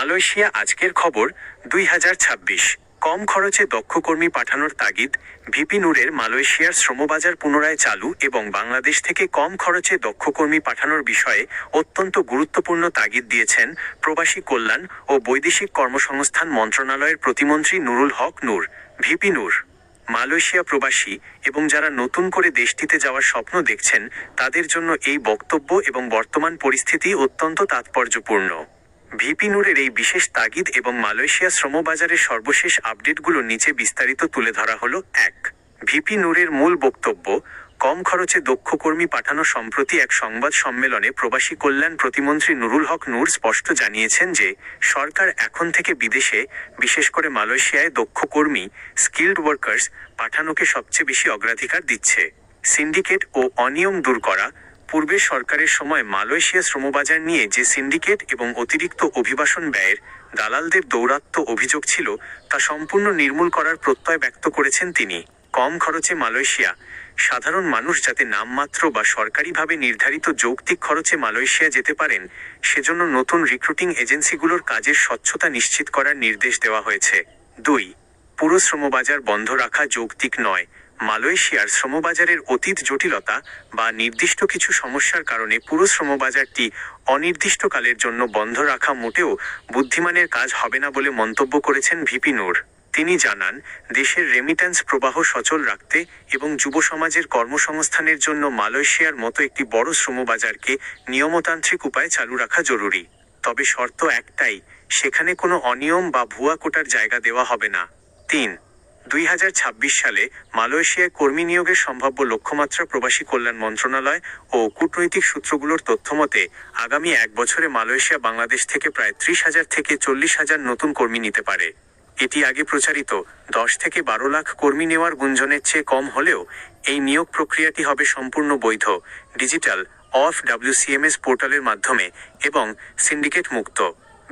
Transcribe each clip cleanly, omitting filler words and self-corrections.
Malaysia আজকের খবর 2026। কম খরচে দক্ষ কর্মী পাঠানোর তাগিদ। ভিপি নূরের মালয়েশিয়ার শ্রমবাজার পুনরায় চালু এবং বাংলাদেশ থেকে কম খরচে দক্ষ কর্মী পাঠানোর বিষয়ে অত্যন্ত গুরুত্বপূর্ণ তাগিদ দিয়েছেন প্রবাসী কল্যাণ ও বৈদেশিক কর্মসংস্থান মন্ত্রণালয়ের প্রতিমন্ত্রী নুরুল হক নূর। ভিপি নূর মালয়েশিয়া প্রবাসী এবং যারা নতুন করে দেশটিতে যাওয়ার স্বপ্ন দেখছেন তাদের জন্য এই বক্তব্য এবং বর্তমান পরিস্থিতি অত্যন্ত তাৎপর্যপূর্ণ। ভিপি নূরের এই বিশেষ তাগিদ এবং মালয়েশিয়া শ্রমবাজারের সর্বশেষ আপডেটগুলো নিচে বিস্তারিত তুলে ধরা হলো। 1। ভিপি নূরের মূল বক্তব্য। কম খরচে দক্ষ কর্মী পাঠানো। সম্প্রতি এক সংবাদ সম্মেলনে প্রবাসী কল্যাণ প্রতিমন্ত্রী নুরুল হক নূর স্পষ্ট জানিয়েছেন যে সরকার এখন থেকে বিদেশে, বিশেষ করে মালয়েশিয়ায় দক্ষ কর্মী স্কিল্ড ওয়ার্কার্স পাঠানোকে সবচেয়ে বেশি অগ্রাধিকার দিচ্ছে। সিন্ডিকেট ও অনিয়ম দূর করা। পূর্বে সরকারের সময় মালয়েশিয়া শ্রমবাজার নিয়ে যে সিন্ডিকেট এবং অতিরিক্ত অভিবাসন ব্যয়ের দালালদের দৌরাত্ম্য অভিযোগ ছিল তা সম্পূর্ণ নির্মূল করার প্রত্যয় ব্যক্ত করেছেন তিনি। কম খরচে মালয়েশিয়া। সাধারণ মানুষ যাতে নামমাত্র বা সরকারিভাবে নির্ধারিত যৌক্তিক খরচে মালয়েশিয়া যেতে পারেন সেজন্য নতুন রিক্রুটিং এজেন্সিগুলোর কাজের স্বচ্ছতা নিশ্চিত করার নির্দেশ দেওয়া হয়েছে। 2। পুরো শ্রমবাজার বন্ধ রাখা যৌক্তিক নয়। মালয়েশিয়ার শ্রমবাজারের অতীত জটিলতা বা নির্দিষ্ট কিছু সমস্যার কারণে পুরো শ্রমবাজারটি অনির্দিষ্টকালের জন্য বন্ধ রাখা মোটেও বুদ্ধিমানের কাজ হবে না বলে মন্তব্য করেছেন ভিপি নূর। তিনি জানান, দেশের রেমিট্যান্স প্রবাহ সচল রাখতে এবং যুব সমাজের কর্মসংস্থানের জন্য মালয়েশিয়ার মতো একটি বড় শ্রমবাজারকে নিয়মতান্ত্রিক উপায়ে চালু রাখা জরুরি। তবে শর্ত একটাই, সেখানে কোনো অনিয়ম বা ভুয়া কোটার জায়গা দেওয়া হবে না। 3। 2026 সালে মালয়েশিয়ায় কর্মী নিয়োগের সম্ভাব্য লক্ষ্যমাত্রা। প্রবাসী কল্যাণ মন্ত্রণালয় ও কূটনৈতিক সূত্রগুলোর তথ্যমতে আগামী 1 বছরে মালয়েশিয়া বাংলাদেশ থেকে প্রায় 30,000 থেকে 40,000 নতুন কর্মী নিতে পারে। এটি আগে প্রচারিত 10 থেকে 12 লাখ কর্মী নেওয়ার গুঞ্জনের চেয়ে কম হলেও এই নিয়োগ প্রক্রিয়াটি হবে সম্পূর্ণ বৈধ, ডিজিটাল WCMS পোর্টালের মাধ্যমে এবং সিন্ডিকেট মুক্ত।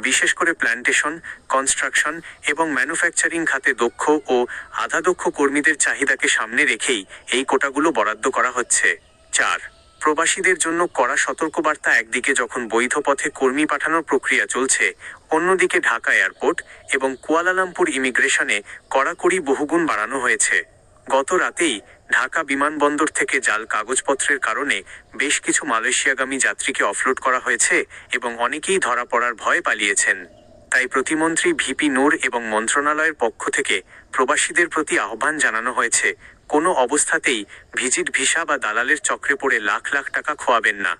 বিশেষ করে প্ল্যান্টেশন, কনস্ট্রাকশন এবং ম্যানুফ্যাকচারিং খাতে দক্ষ ও আধা দক্ষ কর্মীদের চাহিদাকে সামনে রেখেই এই কোটাগুলো বরাদ্দ করা হচ্ছে। 4। প্রবাসীদের জন্য কড়া সতর্কবার্তা। একদিকে যখন বৈধ পথে কর্মী পাঠানোর প্রক্রিয়া চলছে, অন্যদিকে ঢাকা এয়ারপোর্ট এবং কুয়ালালামপুর ইমিগ্রেশনে কড়াকড়ি বহুগুণ বাড়ানো হয়েছে। গত রাতেই ঢাকা বিমানবন্দর থেকে জাল কাগজপত্রের কারণে বেশ কিছু মালয়েশিয়াগামী যাত্রীকে অফলোড করা হয়েছে এবং অনেকেই ধরা পড়ার ভয়ে পালিয়েছেন। তাই প্রতিমন্ত্রী ভিপি নূর এবং মন্ত্রণালয়ের পক্ষ থেকে প্রবাসীদের প্রতি আহ্বান জানানো হয়েছে, কোনো অবস্থাতেই ভিজিট ভিসা বা দালালের চক্রে পড়ে লাখ লাখ টাকা খোয়াবেন না।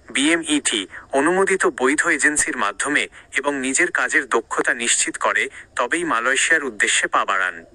বিএমইটি অনুমোদিত বৈধ এজেন্সির মাধ্যমে এবং নিজের কাজের দক্ষতা নিশ্চিত করে তবেই মালয়েশিয়ার উদ্দেশ্যে পা বাড়ান।